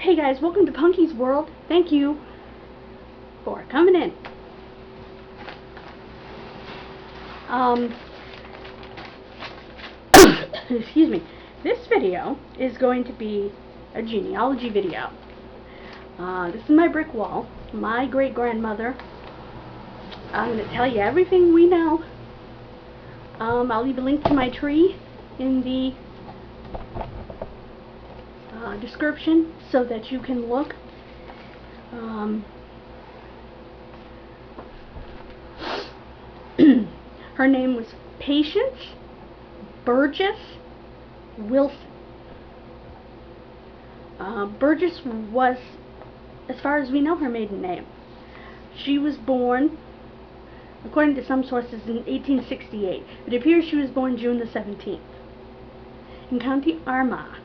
Hey guys, welcome to Punky's World. Thank you for coming in. Excuse me. This video is going to be a genealogy video. This is my brick wall. My great-grandmother. I'm going to tell you everything we know. I'll leave a link to my tree in the description so that you can look. Her name was Patience Burgess Wilson. Burgess was, as far as we know, her maiden name. She was born, according to some sources, in 1868. It appears she was born June the 17th in County Armagh.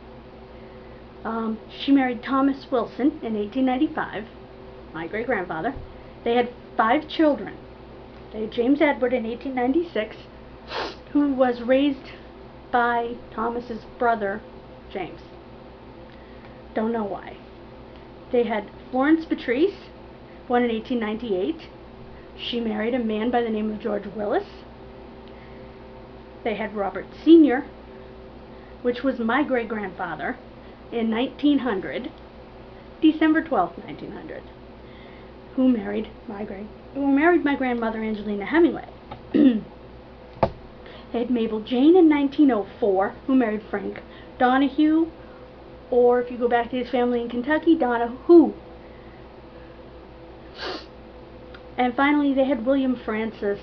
She married Thomas Wilson in 1895, my great-grandfather. They had 5 children. They had James Edward in 1896, who was raised by Thomas's brother, James. Don't know why. They had Florence Patrice, born in 1898. She married a man by the name of George Willis. They had Robert Sr., which was my great-grandfather, in 1900, December 12th, 1900, who married my grandmother Angelina Hemingway. They had Mabel Jane in 1904, who married Frank Donahue, or if you go back to his family in Kentucky, Donahue. And finally, they had William Francis,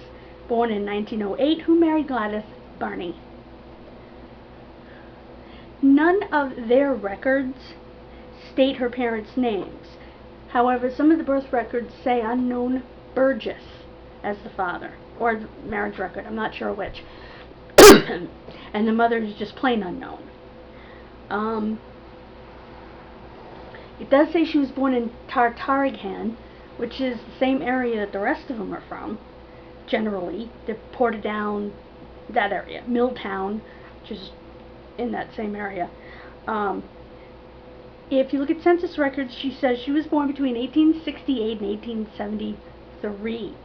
born in 1908, who married Gladys Barney. None of their records state her parents' names. However, some of the birth records say unknown Burgess as the father, or the marriage record, I'm not sure which. And the mother is just plain unknown. It does say she was born in Tartarighan, which is the same area that the rest of them are from, generally. They're Portadown, that area. Milltown, which is in that same area. If you look at census records, she says she was born between 1868 and 1873.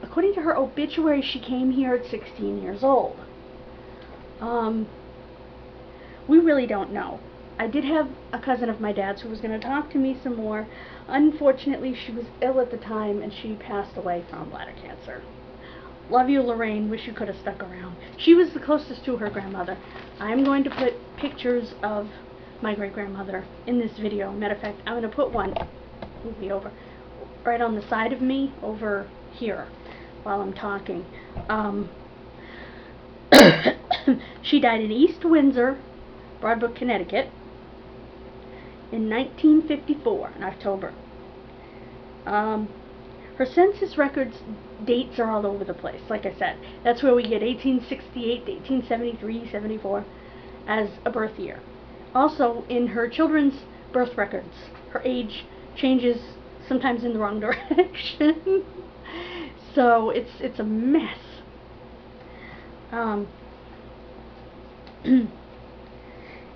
According to her obituary, she came here at 16 years old. We really don't know. I did have a cousin of my dad's who was going to talk to me some more. Unfortunately, she was ill at the time and she passed away from bladder cancer. Love you, Lorraine. Wish you could have stuck around. She was the closest to her grandmother. I'm going to put pictures of my great-grandmother in this video. Matter of fact, I'm going to put one, move me over, right on the side of me, over here, while I'm talking. She died in East Windsor, Broadbrook, Connecticut, in 1954, in October. Her census records dates are all over the place, like I said. That's where we get 1868 to 1873, 74 as a birth year. Also, in her children's birth records, her age changes sometimes in the wrong direction. So it's a mess.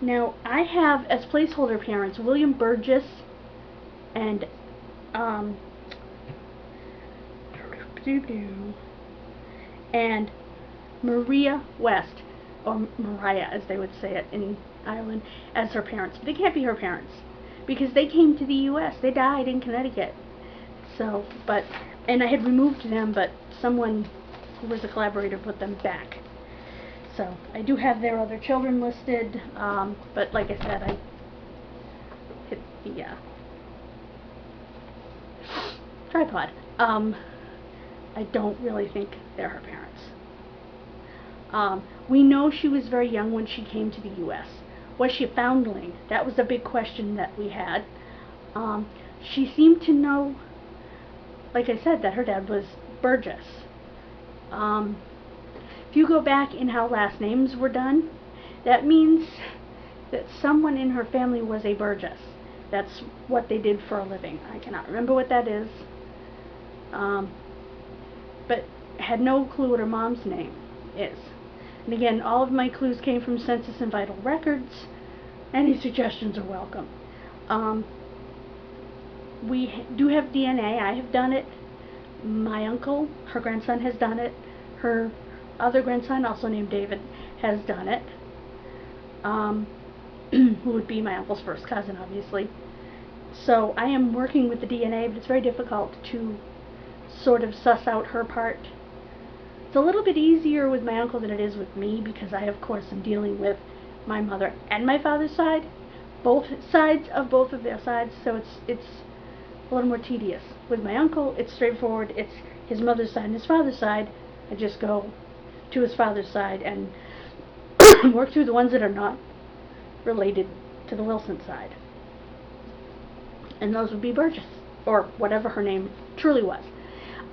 Now, I have as placeholder parents William Burgess and Maria West, or Mariah as they would say it in Ireland, as her parents. But they can't be her parents because they came to the U.S. They died in Connecticut. So, and I had removed them, but someone who was a collaborator put them back. So, I do have their other children listed, but like I said, I hit the tripod. I don't really think they're her parents. We know she was very young when she came to the U.S. Was she a foundling? That was a big question that we had. She seemed to know, like I said, that her dad was Burgess. If you go back in how last names were done, that means that someone in her family was a Burgess. That's what they did for a living. I cannot remember what that is. But had no clue what her mom's name is. And again, all of my clues came from census and vital records. Any suggestions are welcome. We do have DNA. I have done it. My uncle, her grandson, has done it. Her other grandson, also named David, has done it. Who would be my uncle's first cousin, obviously. So I am working with the DNA, but it's very difficult to sort of suss out her part. It's a little bit easier with my uncle than it is with me, because I, of course, am dealing with my mother and my father's side, both sides of both of their sides, so it's a little more tedious. With my uncle, it's straightforward. It's his mother's side and his father's side. I just go to his father's side and work through the ones that are not related to the Wilson side. And those would be Burgess, or whatever her name truly was.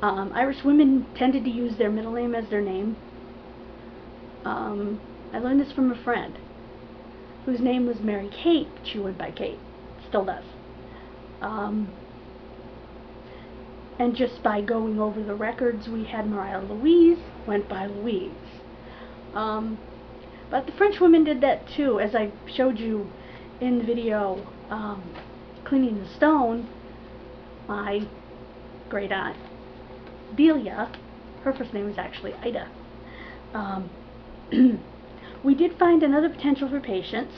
Irish women tended to use their middle name as their name. I learned this from a friend whose name was Mary Kate, but she went by Kate. Still does. And just by going over the records, we had Mariah Louise, went by Louise. But the French women did that too, as I showed you in the video, Cleaning the Stone. My great aunt Delia, her first name was actually Ida. We did find another potential for patients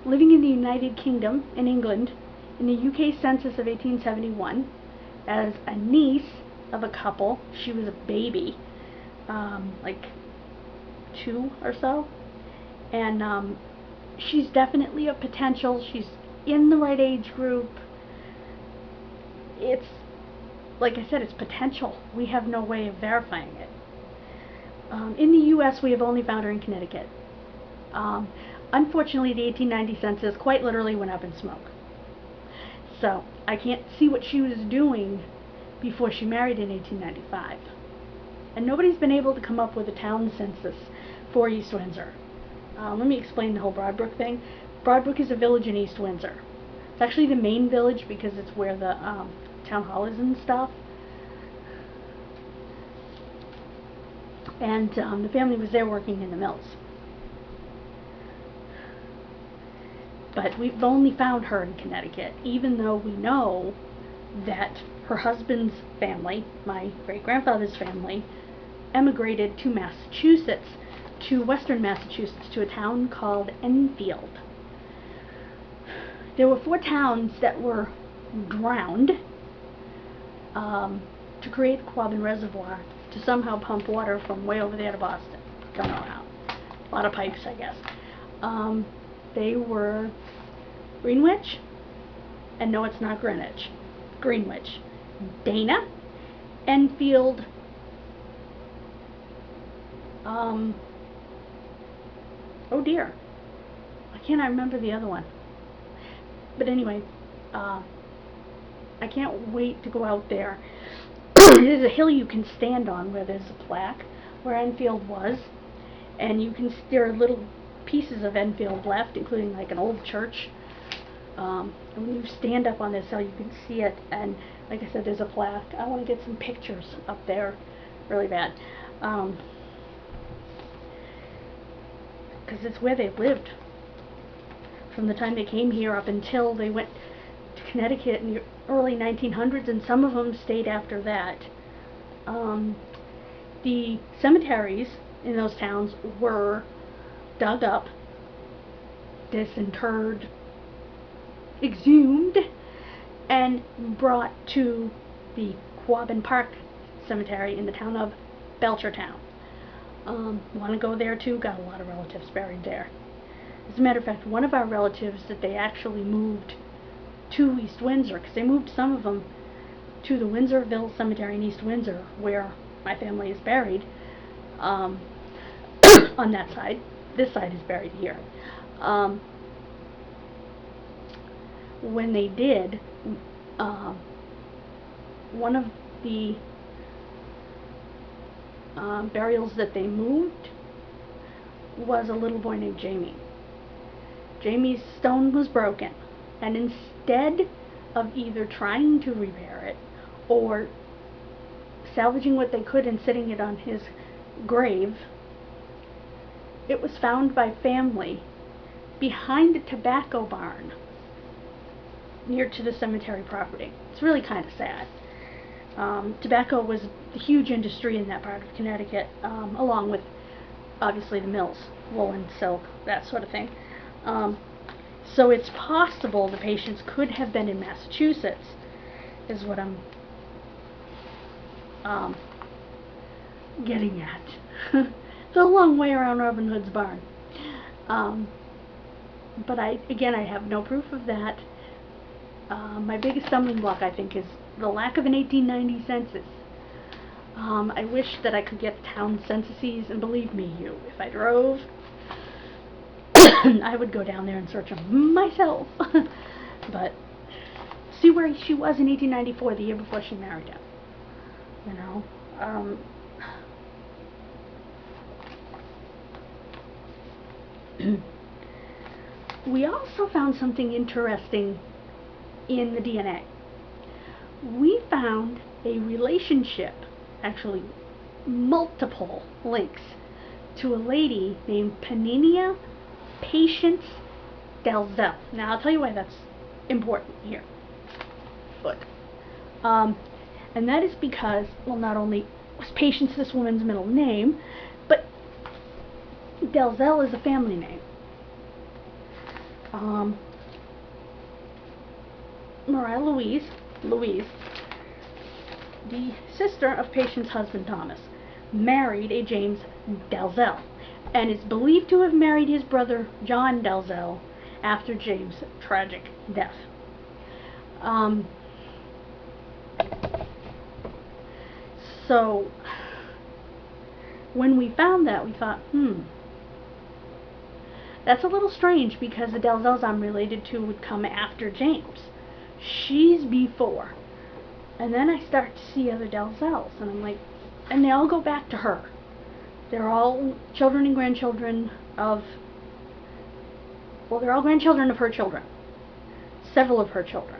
living in the United Kingdom, in England, in the UK census of 1871, as a niece of a couple. She was a baby, like 2 or so, and she's definitely a potential. She's in the right age group. It's, like I said, it's potential. We have no way of verifying it. In the U.S., we have only found her in Connecticut. Unfortunately, the 1890 census quite literally went up in smoke. So I can't see what she was doing before she married in 1895. And nobody's been able to come up with a town census for East Windsor. Let me explain the whole Broadbrook thing. Broadbrook is a village in East Windsor. It's actually the main village because it's where the town hall is and stuff. And the family was there working in the mills. But we've only found her in Connecticut, even though we know that her husband's family, my great-grandfather's family, emigrated to Massachusetts, to western Massachusetts, to a town called Enfield. There were 4 towns that were drowned to create the Quabbin Reservoir, to somehow pump water from way over there to Boston. Don't know how. A lot of pipes, I guess. They were Greenwich, and no, it's not Greenwich. Greenwich. Dana, Enfield, oh dear, why can't I remember the other one? But anyway, I can't wait to go out there. There's a hill you can stand on where there's a plaque where Enfield was, and you can, there are little pieces of Enfield left, including like an old church. And when you stand up on this hill, you can see it, and like I said, there's a plaque. I want to get some pictures up there really bad, because it's where they lived from the time they came here up until they went to Connecticut in the early 1900s, and some of them stayed after that. The cemeteries in those towns were dug up, disinterred, exhumed, and brought to the Quabbin Park Cemetery in the town of Belchertown. Want to go there too? Got a lot of relatives buried there. As a matter of fact, one of our relatives that they actually moved to East Windsor, because they moved some of them to the Windsorville Cemetery in East Windsor, where my family is buried, on that side. This side is buried here. When they did, one of the burials that they moved was a little boy named Jamie. Jamie's stone was broken, and instead of either trying to repair it or salvaging what they could and sitting it on his grave, it was found by family behind a tobacco barn near to the cemetery property. It's really kind of sad. Tobacco was a huge industry in that part of Connecticut, along with obviously the mills, woolen, silk, that sort of thing. So it's possible the patients could have been in Massachusetts, is what I'm getting at. It's a long way around Robin Hood's barn. But I have no proof of that. My biggest stumbling block, I think, is the lack of an 1890 census. I wish that I could get town censuses, and believe me, if I drove, I would go down there and search them myself. But see where she was in 1894, the year before she married him. You know. We also found something interesting in the DNA. We found a relationship, actually multiple links, to a lady named Peninia Patience Dalzell. Now I'll tell you why that's important here. Look. And that is because, well, not only was Patience this woman's middle name, but Dalzell is a family name. Mariah Louise, the sister of Patience's husband Thomas, married a James Dalzell, and is believed to have married his brother John Dalzell after James' tragic death. So when we found that, we thought, that's a little strange, because the Dalzells I'm related to would come after James. She's before. And then I start to see other Dalzells, and I'm like, and they all go back to her. They're all children and grandchildren of, well, they're all grandchildren of her children. Several of her children.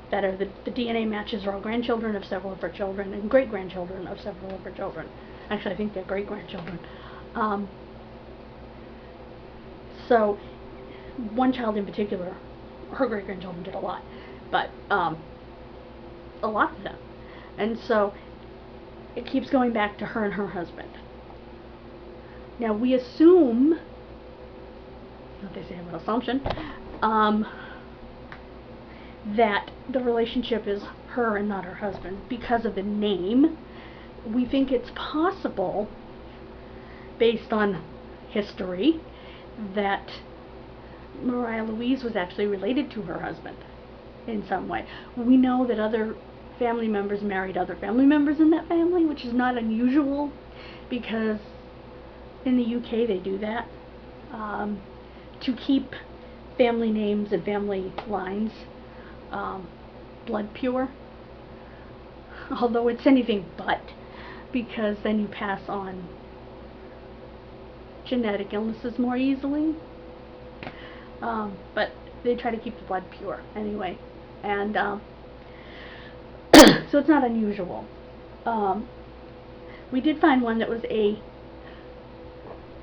That are the DNA matches are all grandchildren of several of her children, and great-grandchildren of several of her children. Actually, I think they're great-grandchildren. So, one child in particular, her great-grandchildren did a lot, but a lot of them. And so, it keeps going back to her and her husband. Now, we assume, what they say about assumption, that the relationship is her and not her husband because of the name. We think it's possible, based on history, that Mariah Louise was actually related to her husband in some way. We know that other family members married other family members in that family, which is not unusual, because in the UK they do that to keep family names and family lines blood pure, although it's anything but, because then you pass on genetic illnesses more easily. But they try to keep the blood pure anyway, and so it's not unusual. We did find one that was a,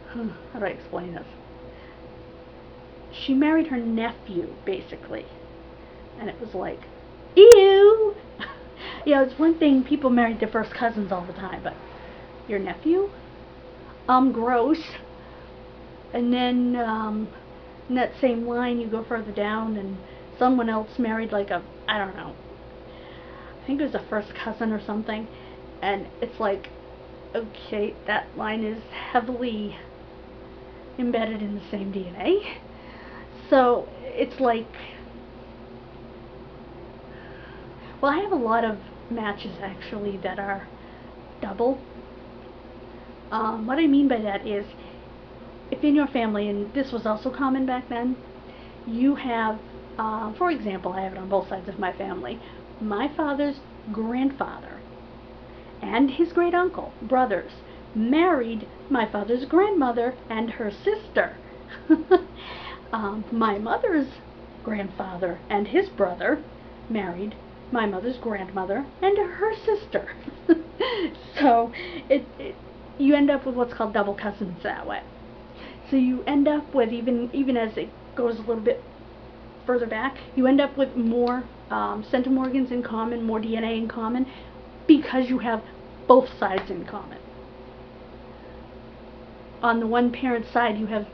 how do I explain this? She married her nephew, basically, and it was like, ew! Yeah, it's one thing, people married their first cousins all the time, but your nephew? Gross. And then, in that same line, you go further down, and someone else married like a, I don't know, I think it was a first cousin or something, and it's like, okay, that line is heavily embedded in the same DNA. So, it's like, well, I have a lot of matches, actually, that are double. What I mean by that is, if in your family, and this was also common back then, you have, for example, I have it on both sides of my family, my father's grandfather and his great uncle, brothers, married my father's grandmother and her sister. My mother's grandfather and his brother married my mother's grandmother and her sister. So you end up with what's called double cousins that way. So you end up with, even as it goes a little bit further back, you end up with more centimorgans in common, more DNA in common, because you have both sides in common. On the one parent's side, you have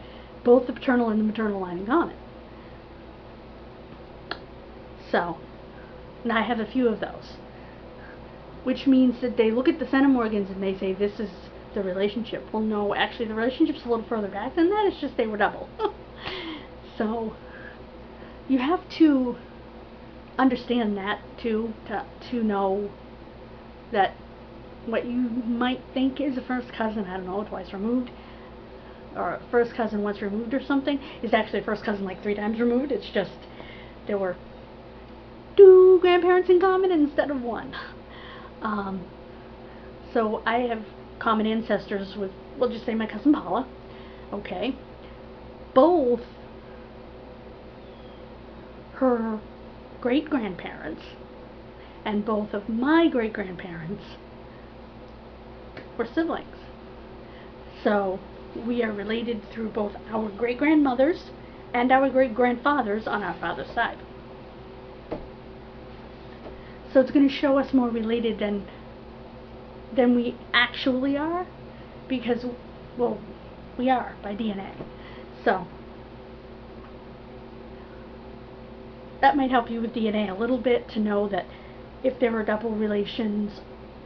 both the paternal and the maternal line in common. So, and I have a few of those. Which means that they look at the centimorgans and they say, this is the relationship. Well, no, actually the relationship's a little further back than that. It's just they were double. So, you have to understand that, too, to know that what you might think is a first cousin, I don't know, twice removed, or a first cousin once removed or something, is actually a first cousin like 3 times removed. It's just there were 2 grandparents in common instead of 1. So I have common ancestors with, we'll just say my cousin Paula. Okay. Both her great-grandparents and both of my great-grandparents were siblings. So we are related through both our great-grandmothers and our great-grandfathers on our father's side. So it's going to show us more related than we actually are, because, well, we are by DNA. So that might help you with DNA a little bit, to know that if there are double relations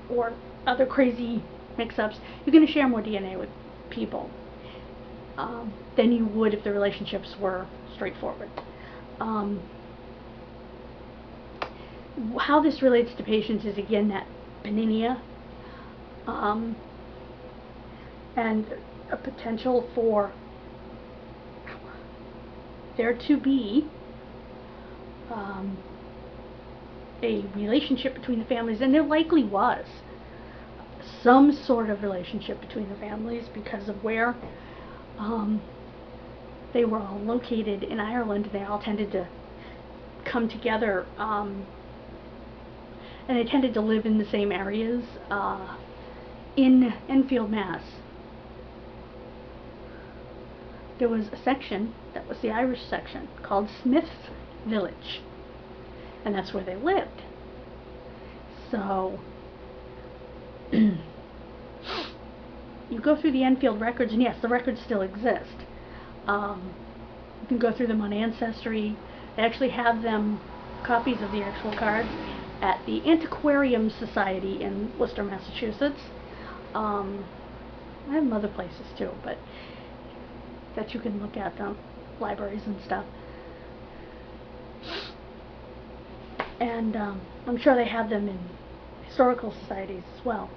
or other crazy mix-ups, you're going to share more DNA with people than you would if the relationships were straightforward. How this relates to patients is, again, that benignia, and a potential for there to be a relationship between the families, and there likely was some sort of relationship between the families because of where they were all located in Ireland. They all tended to come together, and they tended to live in the same areas in Enfield, Mass. There was a section that was the Irish section called Smith's Village, and that's where they lived. So you go through the Enfield records, and yes, the records still exist. You can go through them on Ancestry. They actually have them, copies of the actual cards, at the Antiquarium Society in Worcester, Massachusetts. I have them other places too, but that you can look at them, libraries and stuff. And I'm sure they have them in historical societies as well.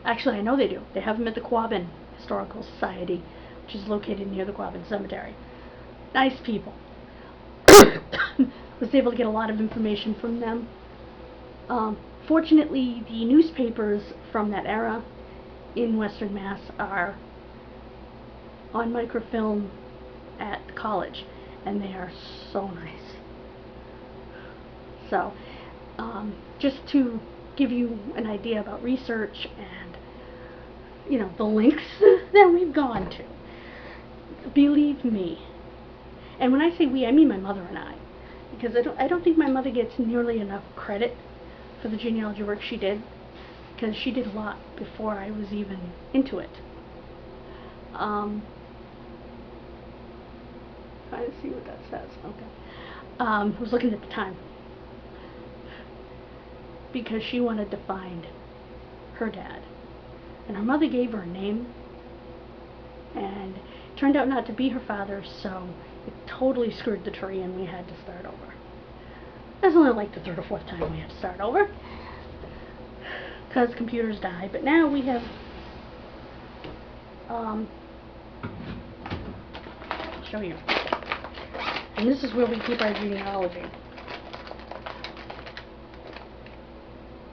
Actually, I know they do. They have them at the Quabbin Historical Society, which is located near the Quabbin Cemetery. Nice people. Was able to get a lot of information from them. Fortunately, the newspapers from that era in Western Mass are on microfilm at the college, and they are so nice. So, just to give you an idea about research and, you know, the links that we've gone to, believe me. And when I say we, I mean my mother and I, because I don't think my mother gets nearly enough credit for the genealogy work she did, because she did a lot before I was even into it. Trying to see what that says. Okay. I was looking at the time, because she wanted to find her dad, and her mother gave her a name, and it turned out not to be her father, so it totally screwed the tree, and we had to start over. That's only like the 3rd or 4th time we had to start over, because computers die. But now we have I'll show you, and this is where we keep our genealogy.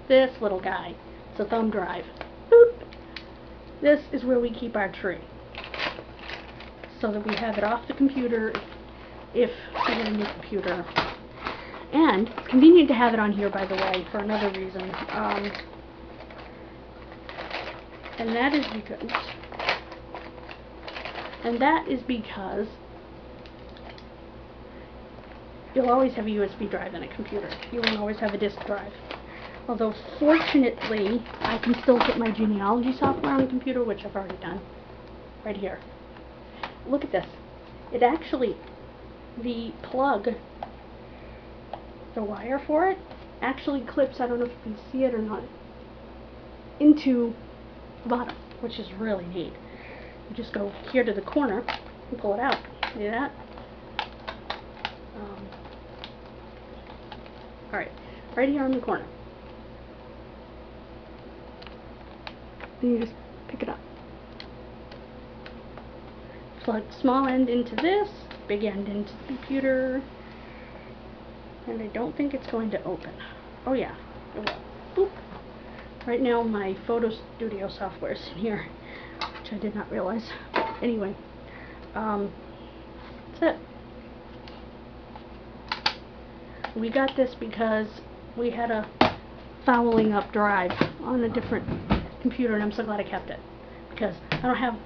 This little guy, it's a thumb drive. Boop. This is where we keep our tree, so that we have it off the computer if we get a new computer. And it's convenient to have it on here, by the way, for another reason. And that is because And that is because you'll always have a USB drive in a computer. You won't always have a disk drive. Although, fortunately, I can still put my genealogy software on the computer, which I've already done. Right here. Look at this. It actually, the plug, the wire for it, actually clips, I don't know if you can see it or not, into the bottom, which is really neat. You just go here to the corner and pull it out. See that? Alright, right here in the corner. Then you just pick it up. Plug small end into this, big end into the computer, and I don't think it's going to open. Oh yeah, it will. Boop. Right now my photo studio software is in here, which I did not realize. Anyway, that's it. We got this because we had a fouling up drive on a different computer, and I'm so glad I kept it, because I don't have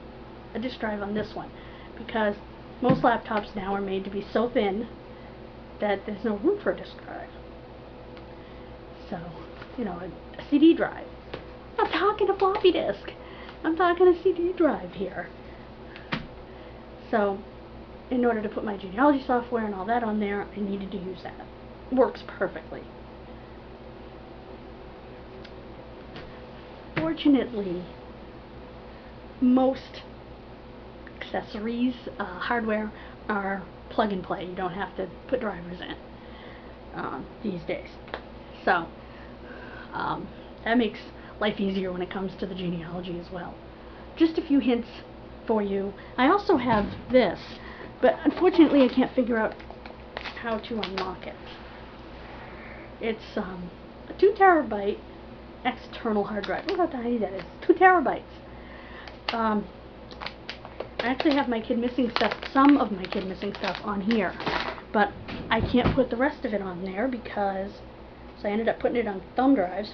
a disk drive on this one, because most laptops now are made to be so thin that there's no room for a disk drive. So, you know, a CD drive. I'm not talking a floppy disk. I'm talking a CD drive here. So, in order to put my genealogy software and all that on there, I needed to use that. It works perfectly. Fortunately, most accessories, hardware, are plug and play. You don't have to put drivers in these days. So, that makes life easier when it comes to the genealogy as well. Just a few hints for you. I also have this, but unfortunately I can't figure out how to unlock it. It's a 2 terabyte external hard drive. Look how tiny that is. 2 terabytes. I actually have my kid missing stuff, some of my kid missing stuff on here, but I can't put the rest of it on there because, so I ended up putting it on thumb drives,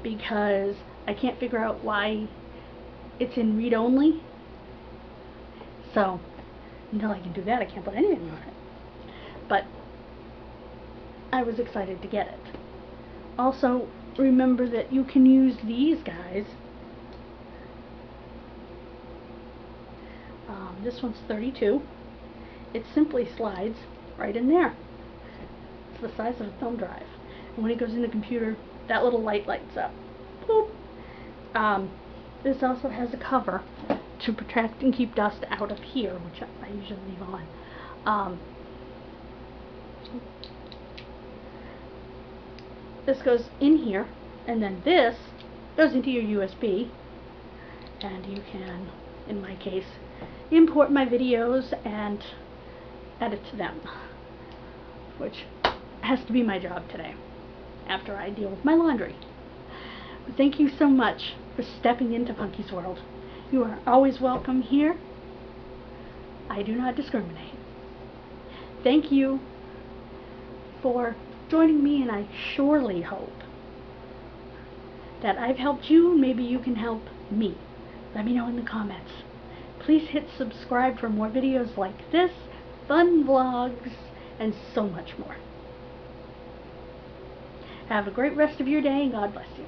because I can't figure out why it's in read-only. So until I can do that, I can't put anything on it. But I was excited to get it. Also, remember that you can use these guys. This one's 32. It simply slides right in there. It's the size of a thumb drive. And when it goes in the computer, that little light lights up. Boop. This also has a cover to protect and keep dust out of here, which I usually leave on. This goes in here, and then this goes into your USB, and you can, in my case, import my videos and edit them, which has to be my job today after I deal with my laundry. But thank you so much for stepping into Punky's world. You are always welcome here. I do not discriminate. Thank you for joining me, and I surely hope that I've helped you, and maybe you can help me. Let me know in the comments. Please hit subscribe for more videos like this, fun vlogs, and so much more. Have a great rest of your day, and God bless you.